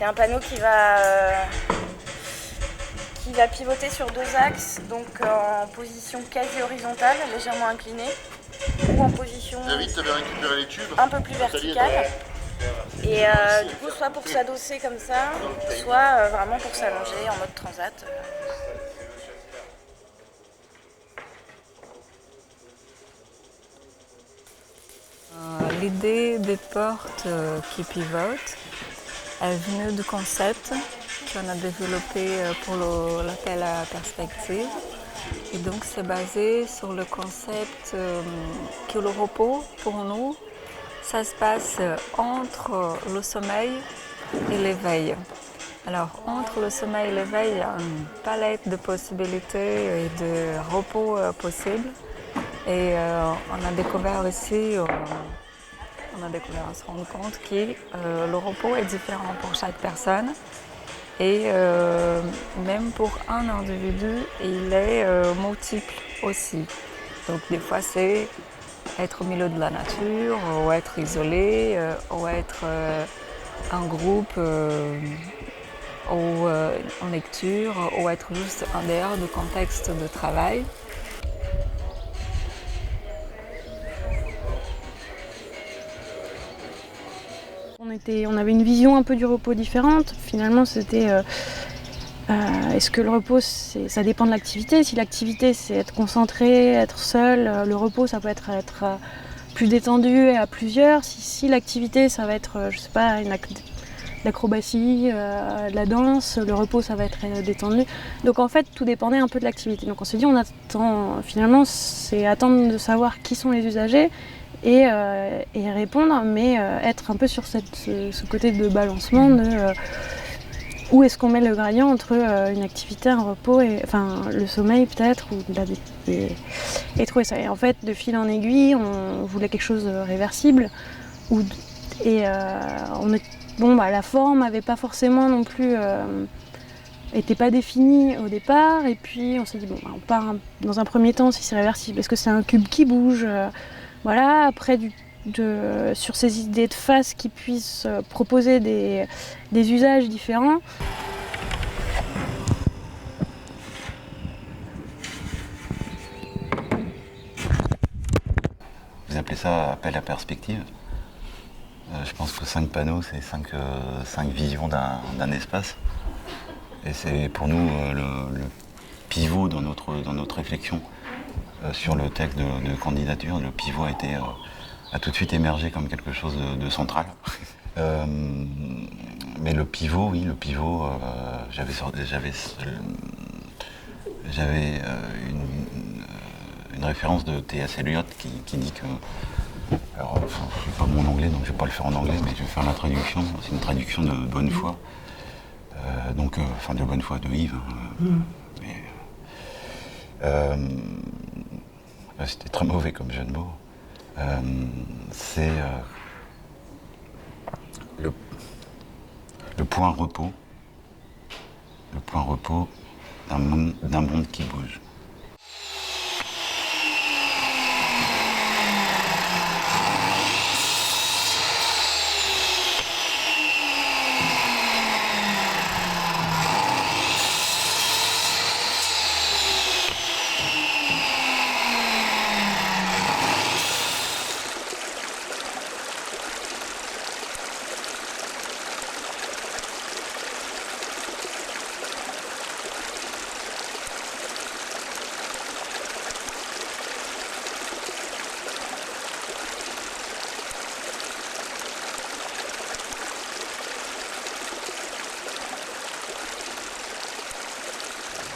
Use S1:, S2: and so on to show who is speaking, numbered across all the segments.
S1: C'est un panneau qui va pivoter sur 2 axes, donc en position quasi horizontale, légèrement inclinée, ou en position un peu plus verticale. Et du coup, soit pour s'adosser comme ça, soit vraiment pour s'allonger en mode transat.
S2: L'idée des portes qui pivotent est venue du concept qu'on a développé pour l'appel à perspective. Et donc c'est basé sur le concept que le repos, pour nous, ça se passe entre le sommeil et l'éveil. Alors entre le sommeil et l'éveil, il y a une palette de possibilités et de repos possibles. Et on a découvert aussi, à se rendre compte que le repos est différent pour chaque personne. Et même pour un individu, il est multiple aussi. Donc des fois c'est être au milieu de la nature, ou être isolé, ou être en groupe, ou en lecture, ou être juste en dehors du contexte de travail.
S3: On avait une vision un peu du repos différente. Finalement, c'était est-ce que le repos, ça dépend de l'activité. Si l'activité, c'est être concentré, être seul, le repos, ça peut être plus détendu et à plusieurs. Si l'activité, ça va être, je sais pas, l'acrobatie, de la danse, le repos, ça va être détendu. Donc en fait, tout dépendait un peu de l'activité. Donc on s'est dit, finalement, c'est attendre de savoir qui sont les usagers et répondre, mais être un peu sur ce côté de balancement de où est-ce qu'on met le gradient entre une activité, un repos, enfin le sommeil peut-être, et trouver ça. Et en fait, de fil en aiguille, on voulait quelque chose de réversible, la forme n'avait pas forcément non plus était pas définie au départ, et puis on s'est dit on part dans un premier temps si c'est réversible, est-ce que c'est un cube qui bouge, voilà. Après sur ces idées de face qui puissent proposer des usages différents.
S4: Vous appelez ça appel à perspective. Je pense que 5 panneaux, c'est 5 visions d'un espace. Et c'est pour nous le pivot dans notre réflexion sur le texte de candidature. Le pivot a tout de suite émergé comme quelque chose de central. Mais le pivot, oui, j'avais une référence de T.S. Eliot qui dit que... Alors, je ne sais pas mon anglais, donc je ne vais pas le faire en anglais, mais je vais faire la traduction. C'est une traduction de bonne foi. De bonne foi de Yves. C'était très mauvais comme jeu de mots. C'est le point repos. Le point repos d'un monde qui bouge.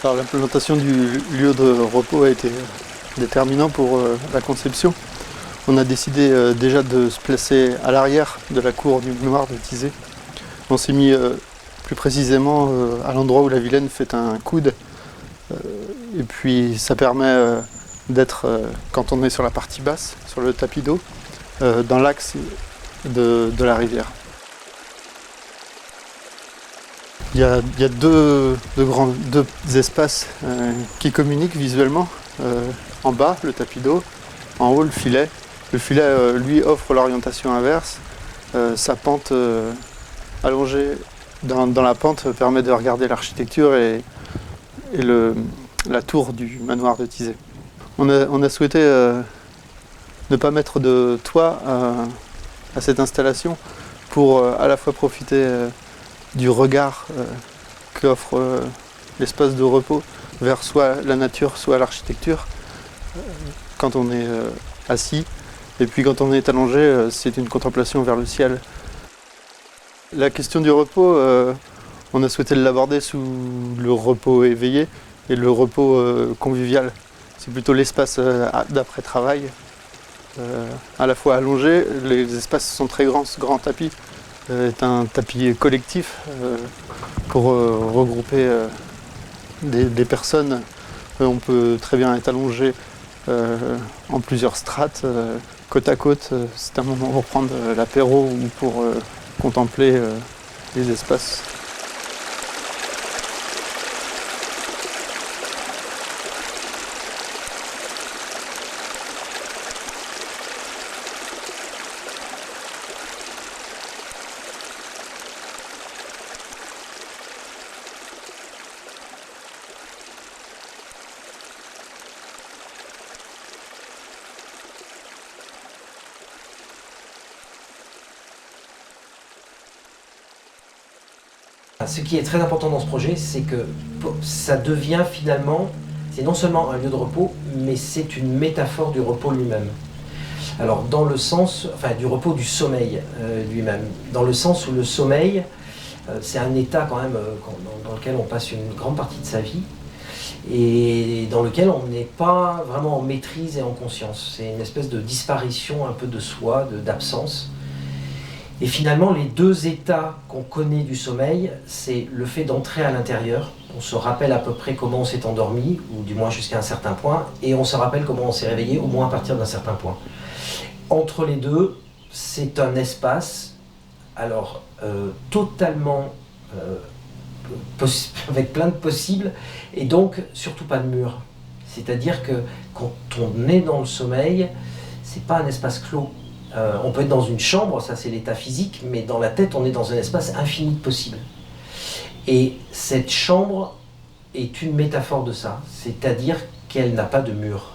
S5: Alors l'implémentation du lieu de repos a été déterminant pour la conception. On a décidé déjà de se placer à l'arrière de la cour du Noir de Thizay. On s'est mis plus précisément à l'endroit où la Vilaine fait un coude. Et puis ça permet d'être, quand on est sur la partie basse, sur le tapis d'eau, dans l'axe de la rivière. Il y a deux espaces qui communiquent visuellement. En bas, le tapis d'eau, en haut, le filet. Le filet, lui, offre l'orientation inverse. Sa pente allongée dans la pente permet de regarder l'architecture et la tour du manoir de Thizay. On a souhaité ne pas mettre de toit à cette installation pour à la fois profiter du regard qu'offre l'espace de repos vers soit la nature, soit l'architecture quand on est assis. Et puis quand on est allongé, c'est une contemplation vers le ciel. La question du repos, on a souhaité l'aborder sous le repos éveillé et le repos convivial. C'est plutôt l'espace d'après-travail, à la fois allongé. Les espaces sont très grands. Ce grand tapis est un tapis collectif pour regrouper des personnes. On peut très bien être allongé en plusieurs strates, côte à côte. C'est un moment pour prendre l'apéro ou pour contempler les espaces.
S6: Ce qui est très important dans ce projet, c'est que ça devient finalement, c'est non seulement un lieu de repos, mais c'est une métaphore du repos lui-même. Alors dans le sens, enfin du repos du sommeil lui-même, dans le sens où le sommeil, c'est un état quand même dans lequel on passe une grande partie de sa vie et dans lequel on n'est pas vraiment en maîtrise et en conscience. C'est une espèce de disparition un peu de soi, d'absence. Et finalement, les deux états qu'on connaît du sommeil, c'est le fait d'entrer à l'intérieur. On se rappelle à peu près comment on s'est endormi, ou du moins jusqu'à un certain point, et on se rappelle comment on s'est réveillé, au moins à partir d'un certain point. Entre les deux, c'est un espace, alors totalement avec plein de possibles, et donc surtout pas de mur. C'est-à-dire que quand on est dans le sommeil, c'est pas un espace clos. On peut être dans une chambre, ça c'est l'état physique, mais dans la tête on est dans un espace infini de possibles. Et cette chambre est une métaphore de ça, c'est-à-dire qu'elle n'a pas de mur.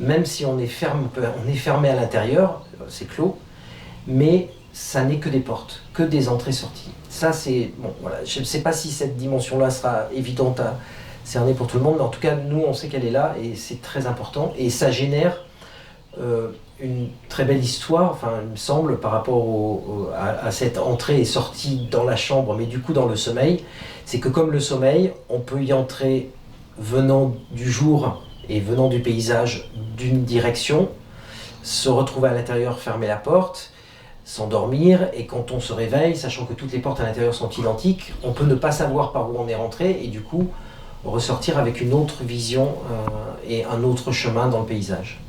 S6: Même si on est fermé à l'intérieur, c'est clos, mais ça n'est que des portes, que des entrées-sorties. Ça c'est, bon voilà, je ne sais pas si cette dimension-là sera évidente à cerner pour tout le monde, mais en tout cas nous on sait qu'elle est là et c'est très important et ça génère une très belle histoire, enfin il me semble, par rapport à cette entrée et sortie dans la chambre, mais du coup dans le sommeil, c'est que comme le sommeil, on peut y entrer venant du jour et venant du paysage d'une direction, se retrouver à l'intérieur, fermer la porte, s'endormir, et quand on se réveille, sachant que toutes les portes à l'intérieur sont identiques, on peut ne pas savoir par où on est rentré, et du coup ressortir avec une autre vision et un autre chemin dans le paysage.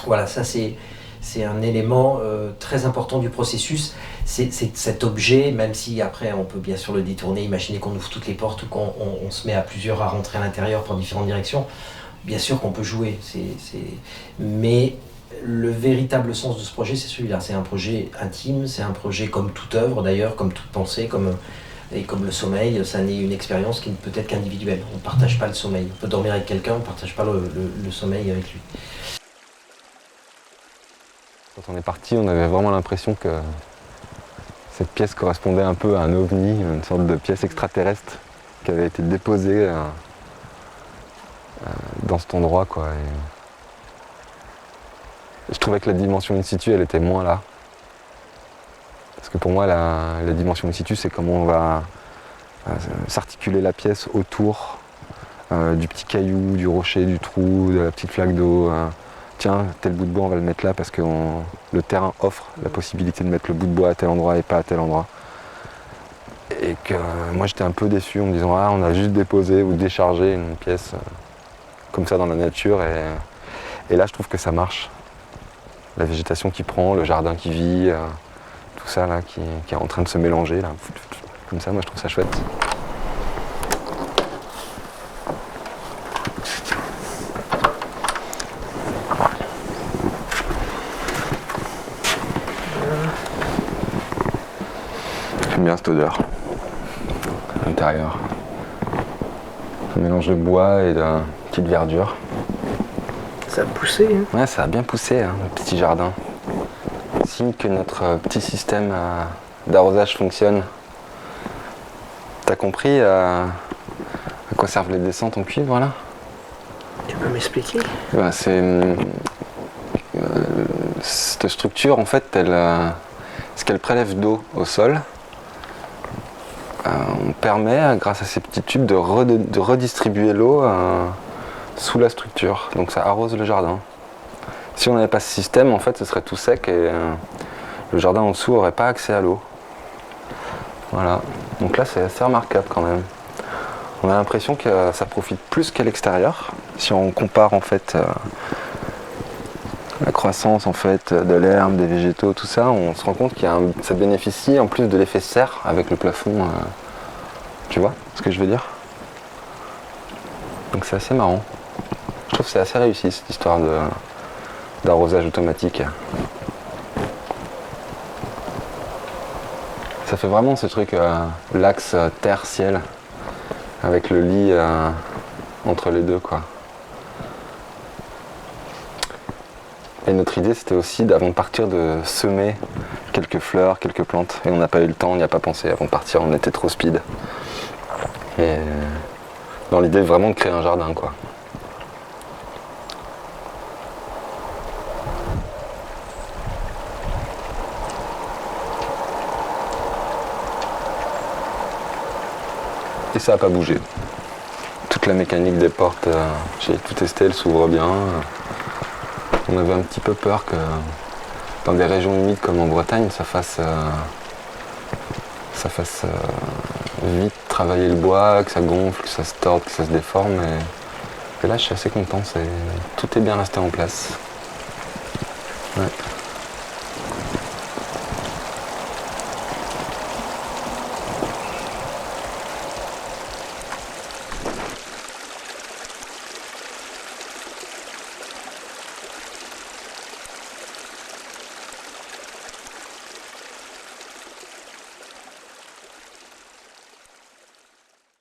S6: Voilà, ça c'est un élément très important du processus. C'est cet objet, même si après on peut bien sûr le détourner, imaginer qu'on ouvre toutes les portes ou qu'on se met à plusieurs à rentrer à l'intérieur par différentes directions. Bien sûr qu'on peut jouer, mais le véritable sens de ce projet, c'est celui-là. C'est un projet intime, c'est un projet comme toute œuvre d'ailleurs, comme toute pensée, et comme le sommeil, ça n'est une expérience qui ne peut être qu'individuelle. On ne partage pas le sommeil. On peut dormir avec quelqu'un, on ne partage pas le sommeil avec lui.
S7: Quand on est parti, on avait vraiment l'impression que cette pièce correspondait un peu à un ovni, une sorte de pièce extraterrestre qui avait été déposée dans cet endroit, quoi. Et je trouvais que la dimension in situ, elle était moins là. Parce que pour moi, la dimension in situ, c'est comment on va s'articuler la pièce autour du petit caillou, du rocher, du trou, de la petite flaque d'eau. Tiens, tel bout de bois, on va le mettre là parce que le terrain offre la possibilité de mettre le bout de bois à tel endroit et pas à tel endroit. Et que moi, j'étais un peu déçu en me disant « Ah, on a juste déposé ou déchargé une pièce comme ça dans la nature. » Et là, je trouve que ça marche. La végétation qui prend, le jardin qui vit, tout ça là qui est en train de se mélanger là. Comme ça, moi je trouve ça chouette. J'aime bien cette odeur. l'intérieur. Un mélange de bois et de petite verdure.
S6: Ça a poussé, hein?
S7: Ouais, ça a bien poussé, hein, le petit jardin. Signe que notre petit système d'arrosage fonctionne. T'as compris à quoi servent les descentes en cuivre là?
S6: Tu peux m'expliquer?
S7: Ben, cette structure, en fait, ce qu'elle prélève d'eau au sol, on permet, grâce à ces petits tubes, de redistribuer l'eau sous la structure. Donc ça arrose le jardin. Si on n'avait pas ce système, en fait, ce serait tout sec et le jardin en dessous n'aurait pas accès à l'eau. Voilà. Donc là, c'est assez remarquable quand même. On a l'impression que ça profite plus qu'à l'extérieur. Si on compare en fait la croissance en fait de l'herbe, des végétaux, tout ça, on se rend compte qu'il y a ça bénéficie en plus de l'effet serre avec le plafond. Tu vois ce que je veux dire? Donc c'est assez marrant. Je trouve que c'est assez réussi cette histoire d'arrosage automatique. Ça fait vraiment ce truc, l'axe terre-ciel, avec le lit entre les deux, quoi. Et notre idée, c'était aussi, avant de partir, de semer quelques fleurs, quelques plantes. Et on n'a pas eu le temps, on n'y a pas pensé. Avant de partir, on était trop speed. Et dans l'idée, vraiment de créer un jardin, quoi. Et ça n'a pas bougé. Toute la mécanique des portes, j'ai tout testé, elle s'ouvre bien. On avait un petit peu peur que dans des régions humides comme en Bretagne, ça fasse vite travailler le bois, que ça gonfle, que ça se torde, que ça se déforme. Et là, je suis assez content, tout est bien resté en place. Ouais.